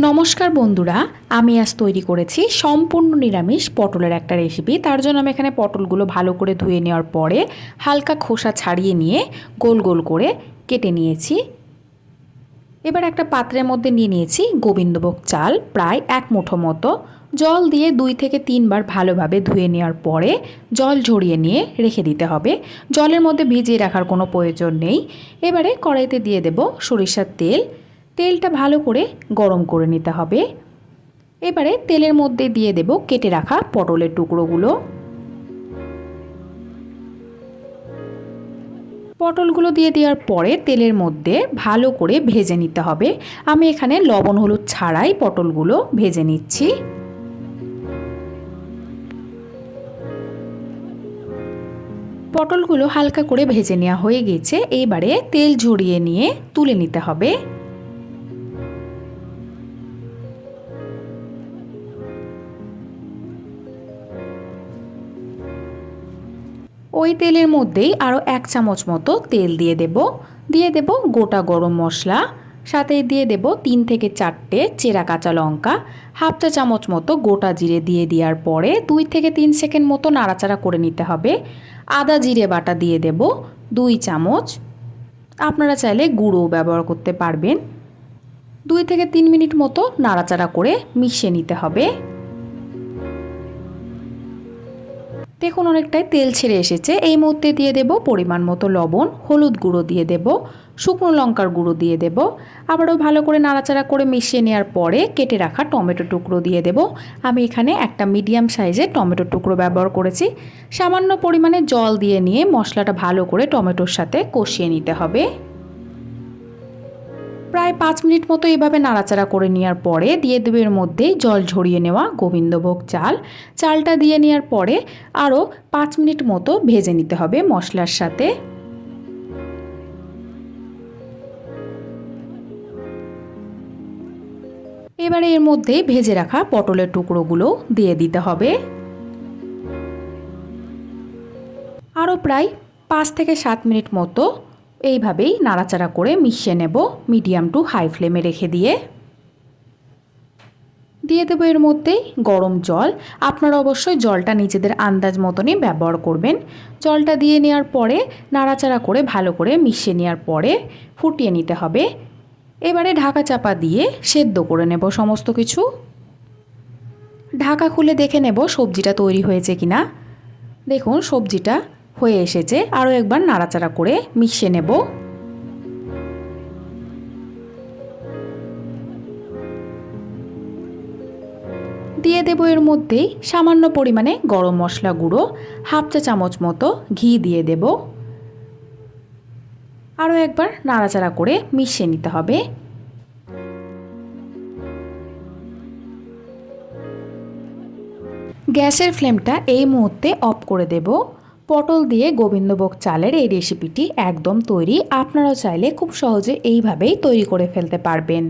নমস্কার বন্ধুরা, আমি আজ তৈরি করেছি সম্পূর্ণ নিরামিষ পটলের একটা রেসিপি। তার জন্য আমি এখানে পটলগুলো ভালো করে ধুয়ে নেওয়ার পরে হালকা খোসা ছাড়িয়ে নিয়ে গোল গোল করে কেটে নিয়েছি। এবার একটা পাত্রের মধ্যে নিয়ে নিয়েছি গোবিন্দভোগ চাল প্রায় 1 মুঠো মতো। জল দিয়ে 2 থেকে 3 বার ভালোভাবে ধুয়ে নেওয়ার পরে জল ঝরিয়ে নিয়ে রেখে দিতে হবে। জলের মধ্যে ভিজিয়ে রাখার কোনো প্রয়োজন নেই। এবারে কড়াইতে দিয়ে দেব সরিষার তেল। তেলটা ভালো করে গরম করে নিতে হবে। এবারে তেলের মধ্যে দিয়ে দেব কেটে রাখা পটলের টুকরোগুলো। পটলগুলো দিয়ে দেওয়ার পরে তেলের মধ্যে ভালো করে ভেজে নিতে হবে। আমি এখানে লবণ হলুদ ছাড়াই পটলগুলো ভেজে নিচ্ছি। পটলগুলো হালকা করে ভেজে নেওয়া হয়ে গেছে। এইবারে তেল ঝরিয়ে নিয়ে তুলে নিতে হবে। ওই তেলের মধ্যেই আরও 1 চামচ মতো তেল দিয়ে দেব গোটা গরম মশলা, সাথে দিয়ে দেব 3 থেকে 4টে চেরা কাঁচা লঙ্কা, হাফ চা চামচ মতো গোটা জিরে দিয়ে দেওয়ার পরে 2 থেকে 3 সেকেন্ড মতো নাড়াচাড়া করে নিতে হবে। আদা জিরে বাটা দিয়ে দেব 2 চামচ, আপনারা চাইলে গুঁড়োও ব্যবহার করতে পারবেন। 2 থেকে 3 মিনিট মতো নাড়াচাড়া করে মিশিয়ে নিতে হবে। দেখুন অনেকটাই তেল ছেড়ে এসেছে। এই মুহূর্তে দিয়ে দেব পরিমাণ মতো লবণ, হলুদ গুঁড়ো দিয়ে দেব, শুকনো লঙ্কার গুঁড়ো দিয়ে দেব। আবারও ভালো করে নাড়াচাড়া করে মিশিয়ে নেওয়ার পরে কেটে রাখা টমেটো টুকরো দিয়ে দেব। আমি এখানে একটা মিডিয়াম সাইজের টমেটো টুকরো ব্যবহার করেছি। সামান্য পরিমাণে জল দিয়ে নিয়ে মশলাটা ভালো করে টমেটোর সাথে কষিয়ে নিতে হবে। প্রায় 5 মিনিট মতো এভাবে নাড়াচাড়া করে নেওয়ার পরে দিয়ে দেব এর মধ্যেই জল ঝরিয়ে নেওয়া গোবিন্দভোগ চালটা দিয়ে নেওয়ার পরে আরও 5 মিনিট মতো ভেজে নিতে হবে মশলার সাথে। এবারে এর মধ্যে ভেজে রাখা পটলের টুকরোগুলো দিয়ে দিতে হবে। আরও প্রায় 5 থেকে 7 মিনিট মতো এইভাবেই নাড়াচাড়া করে মিশিয়ে নেব মিডিয়াম টু হাই ফ্লেমে রেখে দিয়ে দেবো এর মধ্যেই গরম জল। আপনারা অবশ্যই জলটা নিজেদের আন্দাজ মতনই ব্যবহার করবেন। জলটা দিয়ে নেওয়ার পরে নাড়াচাড়া করে ভালো করে মিশিয়ে নেওয়ার পরে ফুটিয়ে নিতে হবে। এবারে ঢাকা চাপা দিয়ে সেদ্ধ করে নেব সমস্ত কিছু। ঢাকা খুলে দেখে নেব সবজিটা তৈরি হয়েছে কিনা। দেখুন সবজিটা হয়ে এসেছে। আরও একবার নাড়াচাড়া করে মিশিয়ে নেব। দিয়ে দেব এর মধ্যেই সামান্য পরিমাণে গরম মশলা গুঁড়ো, হাফ চা চামচ মতো ঘি দিয়ে দেব। আরও একবার নাড়াচাড়া করে মিশিয়ে নিতে হবে। গ্যাসের ফ্লেমটা এই মুহূর্তে অফ করে দেব। পটল দিয়ে গোবিন্দভোগ চালের এই রেসিপিটি একদম তৈরি। আপনারাও চাইলে খুব সহজে এইভাবেই তৈরি করে ফেলতে পারবেন।